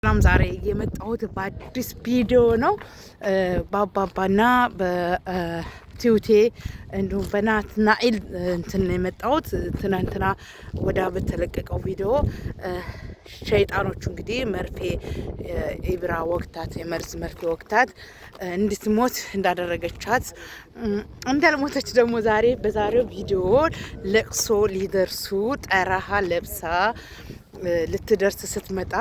ዛሬ የመጣሁት በአዲስ ቪዲዮ ነው። በአባባና በቲዩቴ እንዲሁም በናትናኤል እንትን ነው የመጣሁት። ትናንትና ወዳ በተለቀቀው ቪዲዮ ሸይጣኖቹ እንግዲህ መርፌ ኢብራ ወቅታት የመርዝ መርፌ ወቅታት እንድትሞት እንዳደረገቻት እንዳልሞተች ደግሞ ዛሬ በዛሬው ቪዲዮ ለቅሶ ሊደርሱ ጠራሃ ለብሳ ልትደርስ ስትመጣ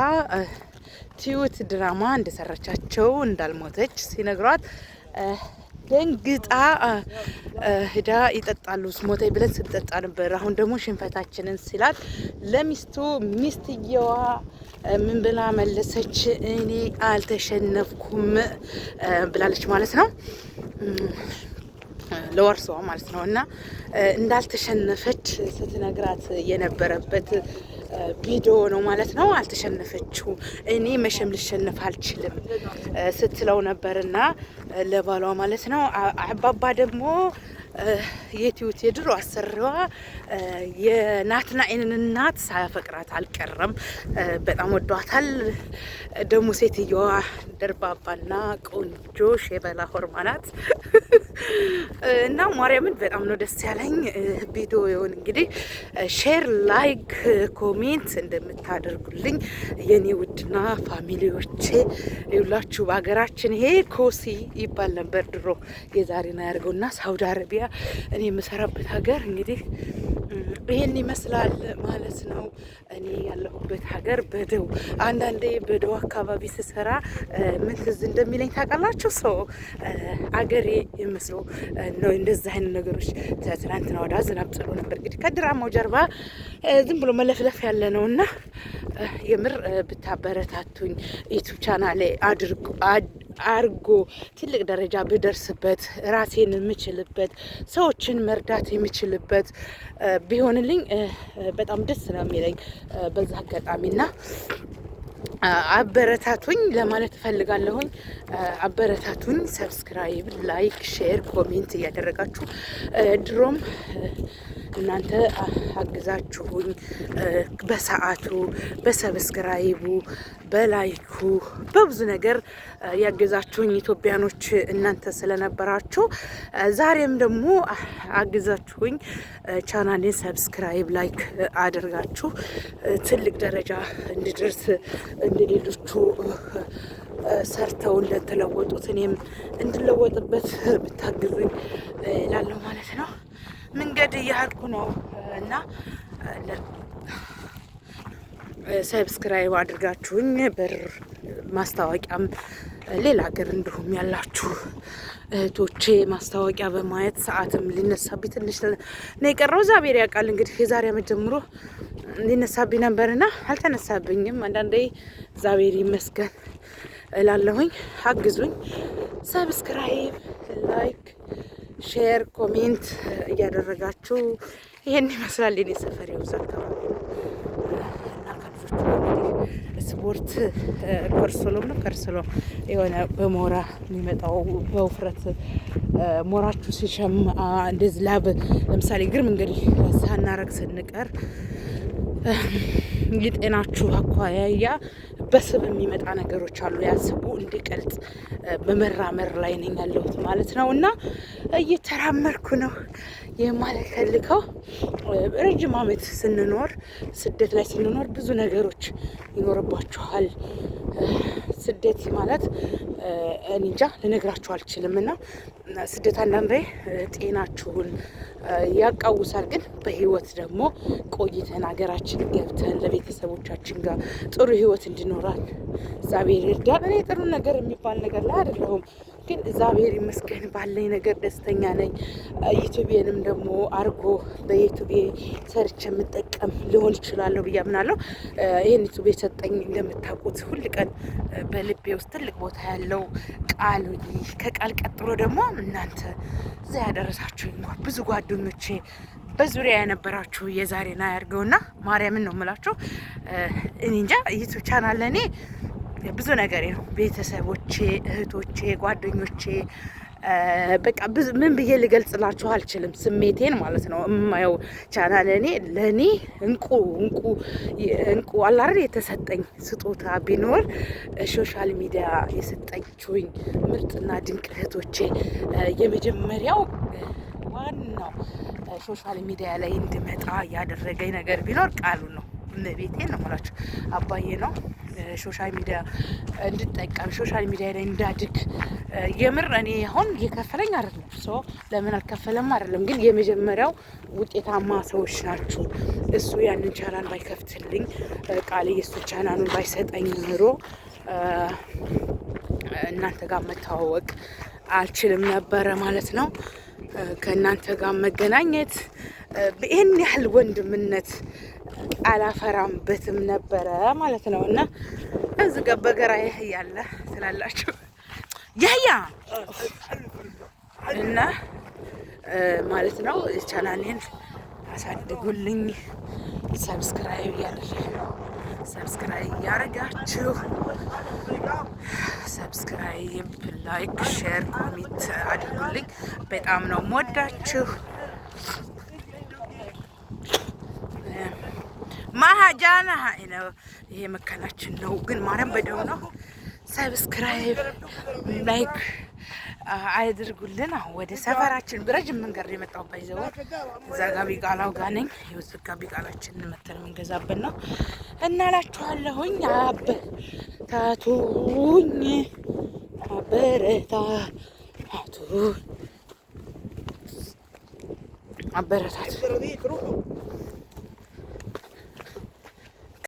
ቲዩት ድራማ እንደሰራቻቸው እንዳልሞተች ሲነግሯት ደንግጣ ሄዳ ይጠጣሉ ሞተይ ብለን ስንጠጣ ነበር። አሁን ደግሞ ሽንፈታችንን ሲላት ለሚስቱ ሚስትየዋ ምን ብላ መለሰች? እኔ አልተሸነፍኩም ብላለች ማለት ነው። ለወርሷ ማለት ነው። እና እንዳልተሸነፈች ስትነግራት የነበረበት ቪዲዮ ነው ማለት ነው። አልተሸነፈችው እኔ መቼም ልሸነፍ አልችልም ስትለው ነበርና ለባሏ ማለት ነው። አባባ ደግሞ የቲዩት የድሮ አሰሪዋ የናትናኤልን እናት ሳያፈቅራት አልቀረም። በጣም ወዷታል። ደግሞ ሴትየዋ ደርባባና ቆንጆ ሼበላ ሆርማ ናት። እና ማርያምን በጣም ነው ደስ ያለኝ። ቪዲዮውን እንግዲህ ሼር፣ ላይክ፣ ኮሜንት እንደምታደርጉልኝ የኔ ውድና ፋሚሊዎቼ ይውላችሁ። በሀገራችን ይሄ ኮሲ ይባል ነበር ድሮ፣ የዛሬና ያርገውና ሳውዲ አረቢያ እኔ የምሰራበት ሀገር እንግዲህ ይሄን ይመስላል ማለት ነው። እኔ ያለሁበት ሀገር በደው አንዳንዴ በደው አካባቢ ስሰራ ምን ትዝ እንደሚለኝ ታውቃላችሁ? ሰው አገሬ የመስሎ ነው። እንደዚህ አይነት ነገሮች ትናንትና ወዳ ዝናብ ጥሎ ነበር። እንግዲህ ከድራማው ጀርባ ዝም ብሎ መለፍለፍ ያለ ነውና የምር ብታበረታቱኝ ዩቲዩብ ቻናሌ አርጎ ትልቅ ደረጃ ብደርስበት ራሴን የምችልበት ሰዎችን መርዳት የምችልበት ቢሆንልኝ በጣም ደስ ነው የሚለኝ በዛ አጋጣሚና አበረታቱኝ ለማለት እፈልጋለሁኝ። አበረታቱኝ። ሰብስክራይብ፣ ላይክ፣ ሼር፣ ኮሜንት እያደረጋችሁ ድሮም እናንተ አግዛችሁኝ በሰዓቱ በሰብስክራይቡ በላይኩ በብዙ ነገር ያገዛችሁኝ ኢትዮጵያኖች እናንተ ስለነበራችሁ ዛሬም ደግሞ አግዛችሁኝ ቻናሌን ሰብስክራይብ ላይክ አድርጋችሁ ትልቅ ደረጃ እንድደርስ እንደሌሎቹ ሰርተው እንደተለወጡት እኔም እንድለወጥበት ብታግዙኝ እላለሁ ማለት ነው። መንገድ እያልኩ ነው እና ሰብስክራይብ አድርጋችሁኝ ብር ማስታወቂያም ሌላ ሀገር እንዲሁም ያላችሁ እህቶቼ ማስታወቂያ በማየት ሰዓትም ሊነሳብኝ ትንሽ ነው የቀረው። እግዚአብሔር ያውቃል እንግዲህ የዛሬ ዓመት ጀምሮ ሊነሳብኝ ነበርና አልተነሳብኝም። አንዳንዴ እግዚአብሔር ይመስገን እላለሁኝ። አግዙኝ። ሰብስክራይብ፣ ላይክ፣ ሼር፣ ኮሜንት እያደረጋችሁ ይሄን ይመስላል የኔ ሰፈር የውዛ አካባቢ እና ከልጆቹ እንግዲህ ስፖርት ከርሰሎም የሆነ በሞራ የሚመጣው በውፍረት ሞራችሁ ሲሸም እንደዚህ ላብ ለምሳሌ እግር መንገድ ሳናረግ ስንቀር የጤናችሁ አኳያ በስብ የሚመጣ ነገሮች አሉ። ያስቡ እንዲቀልጥ በመራመር ላይ ነኝ ያለሁት ማለት ነው። እና እየተራመርኩ ነው የማልፈልገው። ረጅም ዓመት ስንኖር ስደት ላይ ስንኖር ብዙ ነገሮች ይኖርባችኋል። ስደት ማለት እኔ እንጃ ልነግራችሁ አልችልም። እና ስደት አንዳንዴ ጤናችሁን ያቃውሳል። ግን በህይወት ደግሞ ቆይተን ሀገራችን ገብተን ለቤተሰቦቻችን ጋር ጥሩ ህይወት እንዲኖራል እግዚአብሔር ይርዳል። እኔ ጥሩ ነገር የሚባል ነገር ላይ አይደለሁም፣ ግን እግዚአብሔር ይመስገን ባለኝ ነገር ደስተኛ ነኝ። ዩቲዩብንም ደግሞ አርጎ በዩቲዩብ ሰርች የምጠቀም ሊሆን ይችላለሁ ብዬ አምናለሁ። ይህን ዩቲዩብ የሰጠኝ እንደምታውቁት ሁል ቀን በልቤ ውስጥ ትልቅ ቦታ ያለው ቃል፣ ከቃል ቀጥሎ ደግሞ እናንተ እዛ ያደረሳችሁኝ ብዙ ጓደኞቼ በዙሪያ የነበራችሁ የዛሬና ያርገውና ማርያምን ነው የምላችሁ። እኔ እንጃ ዩቲዩብ ቻናል ለኔ ብዙ ነገር ነው። ቤተሰቦቼ፣ እህቶቼ፣ ጓደኞቼ በቃ ምን ብዬ ልገልጽላችሁ አልችልም፣ ስሜቴን ማለት ነው። የማየው ቻናል ለእኔ እንቁ አላረ የተሰጠኝ ስጦታ ቢኖር ሶሻል ሚዲያ የሰጠችኝ ምርጥና ድንቅ እህቶቼ የመጀመሪያው ዋናው ሶሻል ሚዲያ ላይ እንድመጣ ያደረገኝ ነገር ቢኖር ቃሉ ነው። ቤቴን ነው የምላችሁ አባዬ ነው ሶሻል ሚዲያ እንድጠቀም ሶሻል ሚዲያ ላይ እንዳድግ። የምር እኔ አሁን እየከፈለኝ አይደለም፣ ሰው ለምን አልከፈለም አይደለም፣ ግን የመጀመሪያው ውጤታማ ሰዎች ናችሁ። እሱ ያንን ቻናል ባይከፍትልኝ ቃል የሱ ቻናሉን ባይሰጠኝ ኑሮ እናንተ ጋር መተዋወቅ አልችልም ነበረ ማለት ነው። ከእናንተ ጋር መገናኘት ይህን ያህል ወንድምነት አላፈራምበትም ነበረ ማለት ነው። እና እዚህ ጋር በገራ ያለ ስላላችሁ ያያ እና ማለት ነው ቻናሌን አሳድጉልኝ። ሰብስክራይብ ያደረጋችሁ ሰብስክራይብ፣ ላይክ፣ ሼር፣ ኮሜንት አድርጉልኝ። በጣም ነው የምወዳችሁ። ማሃጃና ነው ይሄ መካናችን ነው፣ ግን ማርያም በደው ነው። ሰብስክራይብ ላይክ አድርጉልን። አሁን ወደ ሰፈራችን ረጅም መንገድ የመጣው ባይዘው እዛ ጋር ቢቃላው ጋር ነኝ። ይወዝ ጋር ቢቃላችን መተን የምንገዛበት ነው እና እላችኋለሁኝ። አበረታቱ